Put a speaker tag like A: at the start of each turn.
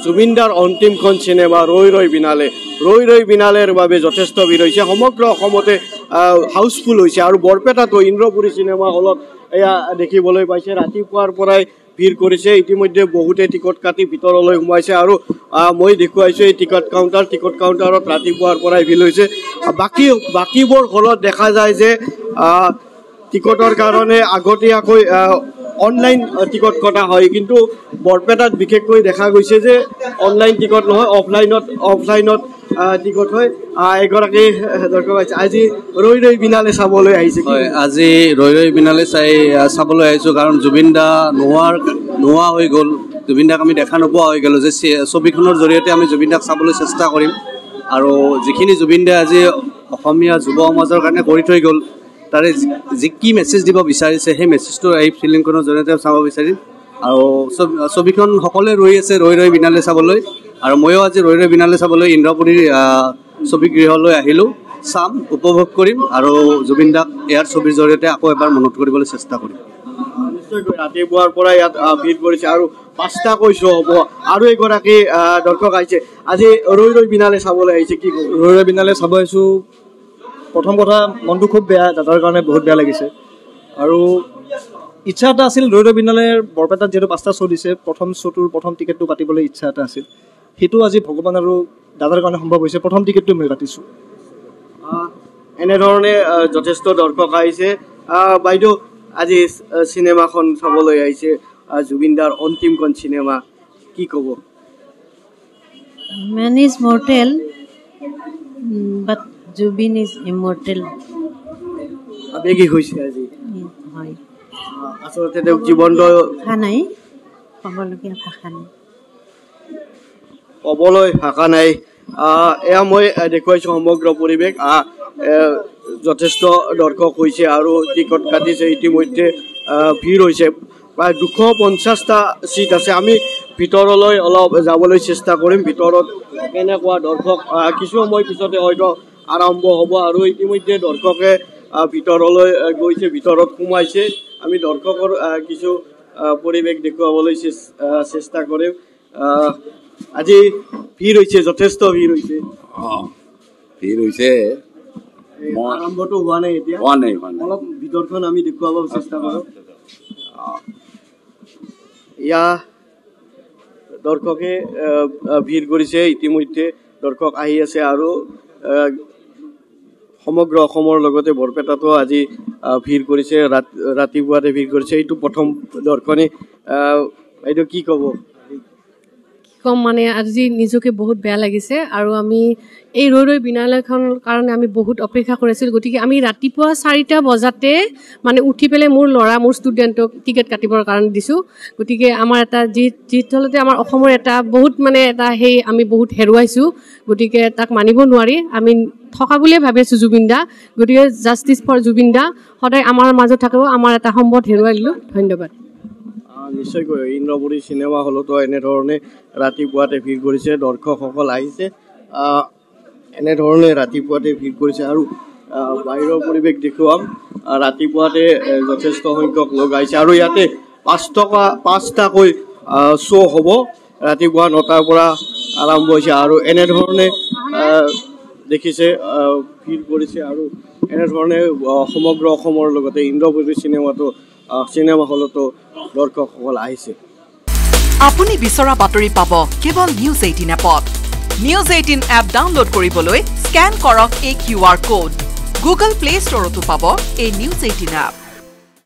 A: জুবিনদাৰ অন্তিমখন চিনেমা ৰৈ ৰৈ বিনালেৰ বাবে যথেষ্ট ভিৰ হৈছে সমগ্ৰ অসমতে হাউচফুল হৈছে আৰু বৰপেটাতো ইন্দ্ৰপুৰী চিনেমা হলত এয়া দেখিবলৈ পাইছে ৰাতিপুৱাৰ পৰাই ভিৰ কৰিছে ইতিমধ্যে বহুতে টিকট কাটি ভিতৰলৈ সোমাইছে আৰু মই দেখুৱাইছো এই টিকট কাউণ্টাৰত ৰাতিপুৱাৰ পৰাই ভিৰ হৈছে বাকীবোৰ হলত দেখা যায় যে টিকটৰ কাৰণে আগতীয়াকৈ অনলাইন টিকট কটা হয় কিন্তু বৰপেটাত বিশেষকৈ দেখা গৈছে যে অনলাইন টিকট নহয় অফলাইনত টিকট হয় এগৰাকী দৰ্শক আছে আজি ৰৈ ৰৈ বিনালে চাবলৈ আহিছে
B: আজি ৰৈ ৰৈ বিনালে চাবলৈ আহিছোঁ কাৰণ জুবিন দা নোহোৱা হৈ গ'ল জুবিন দাক আমি দেখা নোপোৱা হৈ গ'লোঁ যে ছবিখনৰ জৰিয়তে আমি জুবিন দাক চাবলৈ চেষ্টা কৰিম আৰু যিখিনি জুবিন দাই আজি অসমীয়া যুৱ সমাজৰ কাৰণে কৰি থৈ গ'ল তাৰে যি কি মেছেজ দিব বিচাৰিছে সেই মেছেজটো এই ফিল্মখনৰ জৰিয়তে চাব বিচাৰিম আৰু ছবিখন সকলোৱে ৰৈ আছে ৰৈ ৰৈ বিনালে চাবলৈ আৰু ময়ো আজি ৰৈ ৰৈ বিনালে চাবলৈ ইন্দ্ৰপুৰীৰ ছবিগৃহলৈ আহিলোঁ চাম উপভোগ কৰিম আৰু জুবিন দাক ইয়াৰ ছবিৰ জৰিয়তে আকৌ এবাৰ মনত কৰিবলৈ চেষ্টা কৰিম
A: নিশ্চয়কৈ ৰাতিপুৱাৰ পৰা ইয়াত ভিৰ কৰিছে আৰু 5টা কৈছো হ'ব আৰু এগৰাকী দৰ্শক আহিছে আজি ৰৈ ৰৈ বিনালে চাবলৈ আহিছে কি
C: ৰৈ ৰৈ বিনালে চাব আহিছোঁ প্ৰথম কথা মনটো খুব বেয়া দাদাৰ কাৰণে বহুত বেয়া লাগিছে আৰু ইচ্ছা এটা আছিল ৰৈ ৰৈ বিনালে বৰপেটাত যিহেতু 5টা শ্ব' দিছে প্ৰথম শ্ব'টোৰ প্ৰথম টিকেটটো কাটিবলৈ ইচ্ছা এটা আছিল সেইটো আজি ভগৱান আৰু দাদাৰ কাৰণে সম্ভৱ হৈছে প্ৰথম টিকেটটো মই কাটিছোঁ
A: এনেধৰণে যথেষ্ট দৰ্শক আহিছে বাইদেউ আজি চিনেমাখন চাবলৈ আহিছে জুবিনদাৰ অন্তিমখন চিনেমা কি ক'ব
D: Man is mortal but Jubin is immortal
A: আবেগী হৈছে আজি
D: হয়
A: আসলতে দেখ জীৱনটো
D: নাই ক'বলগীয়া ভাষা নাই
A: ক'বলৈ ভাষা নাই এয়া মই দেখুৱাইছোঁ সমগ্ৰ পৰিৱেশ যথেষ্ট দৰ্শক হৈছে আৰু টিকট কাটিছে ইতিমধ্যে ভিৰ হৈছে প্ৰায় 250টা চিট আছে আমি ভিতৰলৈ অলপ যাবলৈ চেষ্টা কৰিম ভিতৰত কেনেকুৱা দৰ্শক কিছু সময় পিছতে হয়তো আৰম্ভ হ'ব আৰু ইতিমধ্যে দৰ্শকে ভিতৰলৈ গৈছে ভিতৰত সোমাইছে আমি দৰ্শকৰ কিছু পৰিৱেশ দেখুৱাবলৈ চেষ্টা কৰিম আজি ভিৰ হৈছে যথেষ্ট ভিৰ হৈছে আৰম্ভটো হোৱা নাই এতিয়া অলপ ভিতৰখন আমি দেখুৱাব চেষ্টা কৰোঁ ইয়া দৰ্শকে ভিৰ কৰিছে ইতিমধ্যে দৰ্শক আহি আছে আৰু সমগ্ৰ অসমৰ লগতে বৰপেটাতো আজি ভিৰ কৰিছে ৰাতিপুৱাতে ভিৰ কৰিছে এইটো প্ৰথম দৰ্শনে এইটো কি ক'ব
E: কম মানে আজি নিজকে বহুত বেয়া লাগিছে আৰু আমি এই ৰৈ ৰৈ বিনালেখন কাৰণে আমি বহুত অপেক্ষা কৰিছিল গতিকে আমি ৰাতিপুৱা 4টা বজাতে মানে উঠি পেলাই মোৰ ষ্টুডেণ্টক টিকেট কাটিবৰ কাৰণে দিছোঁ গতিকে আমাৰ এটা যিহেতুতে আমাৰ অসমৰ এটা বহুত মানে এটা সেই আমি বহুত হেৰুৱাইছোঁ গতিকে তাক মানিব নোৱাৰি আমি থকা বুলিয়ে ভাবি আছোঁ জুবিন দা গতিকে জাষ্টিছ ফৰ জুবিন দা সদায় আমাৰ মাজত থাকিব আমাৰ এটা সম্পদ হেৰুৱাই দিলোঁ ধন্যবাদ
A: নিশ্চয়কৈ ইন্দ্ৰপুৰী চিনেমা হলতো এনেধৰণে ৰাতিপুৱাতে ভিৰ কৰিছে দৰ্শকসকল আহিছে এনেধৰণে ৰাতিপুৱাতে ভিৰ কৰিছে আৰু বাহিৰৰ পৰিৱেশ দেখুৱাম ৰাতিপুৱাতে যথেষ্ট সংখ্যক লোক আহিছে আৰু ইয়াতে 5টাকৈ শ্ব' হ'ব ৰাতিপুৱা 9টাৰ পৰা আৰম্ভ হৈছে আৰু এনেধৰণে দেখিছে ভিৰ কৰিছে আৰু এনেধৰণে সমগ্ৰ অসমৰ লগতে ইন্দ্ৰপুৰী চিনেমা হলতো দৰ্শকসকল আহিছে
F: আপুনি বিচৰা বাতৰি পাব কেৱল নিউজ 18 এপত নিউজ 18 এপ ডাউনলোড কৰিবলৈ স্ক্যান কৰক এই QR কোড গুগল প্লে ষ্টৰতো পাব এই নিউজ 18 এপ